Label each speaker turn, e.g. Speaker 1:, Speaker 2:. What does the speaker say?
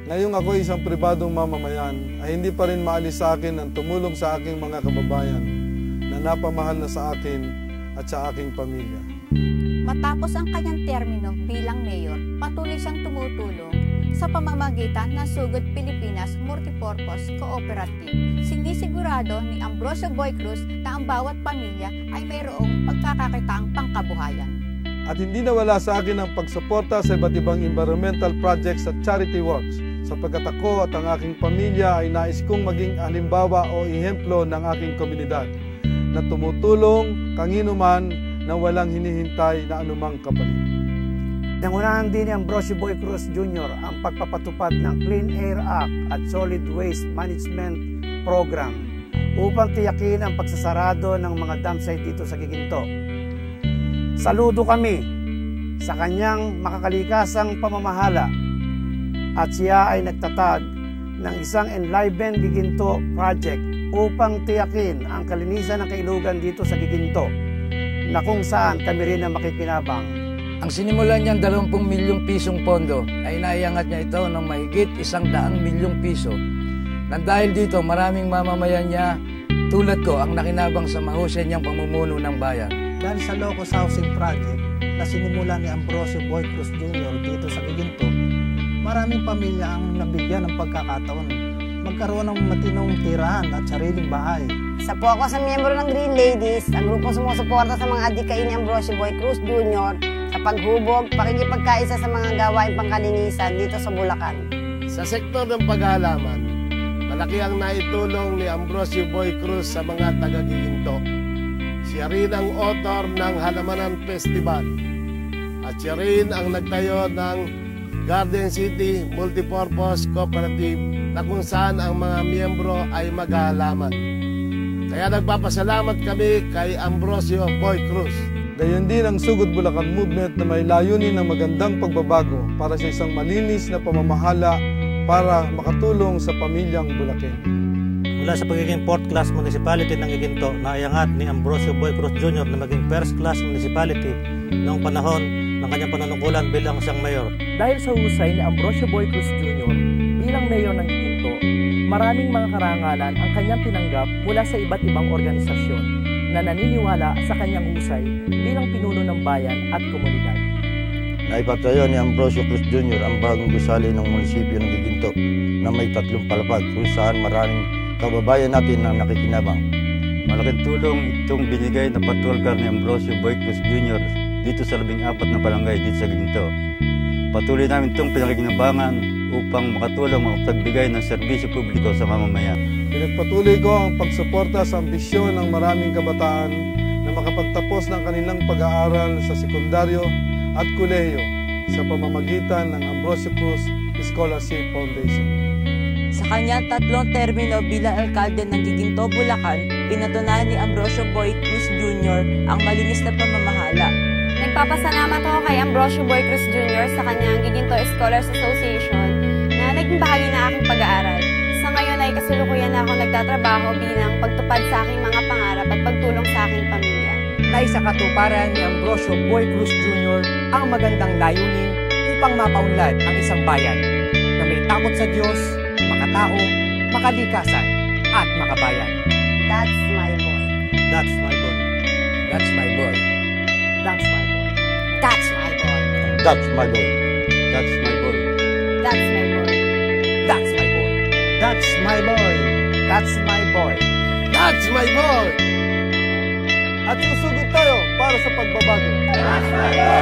Speaker 1: Ngayong ako isang pribadong mamamayan, ay hindi pa rin maalis sa akin ang tumulong sa aking mga kababayan na napamahal na sa akin at sa aking pamilya.
Speaker 2: Matapos ang kanyang termino bilang mayor, patuloy siyang tumutulong sa pamamagitan ng Sugod Pilipinas Multipurpose Cooperative. Sinisigurado ni Ambrosio Boy Cruz na ang bawat pamilya ay mayroong pagkakakitaang pangkabuhayan.
Speaker 1: At hindi nawala sa akin ang pagsuporta sa iba't ibang environmental projects at charity works, sapagkat ako at ang aking pamilya ay nais kong maging halimbawa o ehemplo ng aking komunidad na tumutulong kanino man na walang hinihintay na anumang kapalit.
Speaker 3: Nangunahan din ni Ambrosio Boy Cruz Jr. ang pagpapatupad ng Clean Air Act at Solid Waste Management Program upang tiyakin ang pagsasarado ng mga dump site dito sa Giginto. Saludo kami sa kanyang makakalikasang pamamahala at siya ay nagtatag ng isang Enliven Giginto Project upang tiyakin ang kalinisan ng kailugan dito sa Giginto na kung saan kami rin ang makikinabang.
Speaker 4: Ang sinimulan niyang 20 milyong pisong pondo ay naiangat niya ito ng mahigit 100 milyong piso. Nang dahil dito, maraming mamamayan niya tulad ko ang nakinabang sa mahusay niyang pamumuno ng bayan.
Speaker 5: Dahil sa Locos Housing Project na sinimulan ni Ambrosio Boy Cruz Jr. dito sa Giginto, maraming pamilya ang nabigyan ng pagkakataon magkaroon ng matinong tirahan at sariling bahay.
Speaker 6: Isa po ako sa miyembro ng Green Ladies, ang grupong sumusuporta sa mga adikain ni Ambrosio Boy Cruz Jr. sa paghubog, pakikipagkaisa sa mga gawain pangkalinisan dito sa Bulacan.
Speaker 7: Sa sektor ng pag-aalaman, malaki ang naitulong ni Ambrosio Boy Cruz sa mga taga-Giginto. Siya rin ang author ng Halamanan Festival at siya rin ang nagtayo ng Garden City Multipurpose Cooperative na kung saan ang mga miyembro ay mag-aalaman. Kaya nagpapasalamat kami kay Ambrosio Boy Cruz.
Speaker 1: Gayon din ang Sugod Bulacan Movement na may layunin ng magandang pagbabago para sa isang malinis na pamamahala para makatulong sa pamilyang Bulacan.
Speaker 8: Mula sa pagiging 4th class municipality ng Giginto, naiangat ni Ambrosio Boy Cruz Jr. na maging 1st class municipality noong panahon ng kanyang panunungkulan bilang siyang mayor.
Speaker 9: Dahil sa husay ni Ambrosio Boy Cruz Jr. bilang mayor ng Giginto, maraming mga karangalan ang kanyang tinanggap mula sa iba't ibang organisasyon na naniniwala sa kanyang husay bilang pinuno ng bayan at komunidad.
Speaker 10: Naipatayo ni Ambrosio Cruz Jr. ang bagong gusali ng munisipyo ng Giginto na may 3 palapag kung saan maraming kababayan natin ang nakikinabang.
Speaker 11: Malaking tulong itong binigay na patulgar ni Ambrosio Boy Cruz Jr. dito sa 14 na barangay dito sa Giginto. Patuloy namin itong pinakikinabangan upang makatulong mapagbigay ng serbisyo publiko sa mamamayan.
Speaker 1: Pinagpatuloy ko ang pagsuporta sa ambisyon ng maraming kabataan na makapagtapos ng kanilang pag-aaral sa sekundaryo at kolehiyo sa pamamagitan ng Ambrosio Cruz Scholarship Foundation.
Speaker 12: Sa kanyang 3 termino bilang alkalde ng Giginto, Bulacan, pinatunayan ni Ambrosio Boy Cruz Jr. ang malinis na pamamahala.
Speaker 13: Nagpapasalamat ako kay Ambrosio Boy Cruz Jr. sa kanyang Giginto Scholars Association na naging bahagi ng aking pag-aaral. Sa ngayon ay kasulukuyan na ako nagtatrabaho bilang pagtupad sa aking mga pangarap at pagtulong sa aking pamilya.
Speaker 9: Naisakatuparan ni Ambrosio Boy Cruz Jr. ang magandang layunin upang mapaunlad ang isang bayan na may takot sa Diyos, makatao, makalikasan, at makabayan.
Speaker 6: That's my boy.
Speaker 8: That's my boy.
Speaker 9: That's my boy. That's my boy.
Speaker 6: That's my boy.
Speaker 10: That's my boy.
Speaker 8: That's my boy.
Speaker 13: That's my boy.
Speaker 9: That's my boy.
Speaker 3: That's my boy. That's my boy.
Speaker 7: That's my boy!
Speaker 1: At susugod tayo para sa pagbabago.
Speaker 7: That's my boy!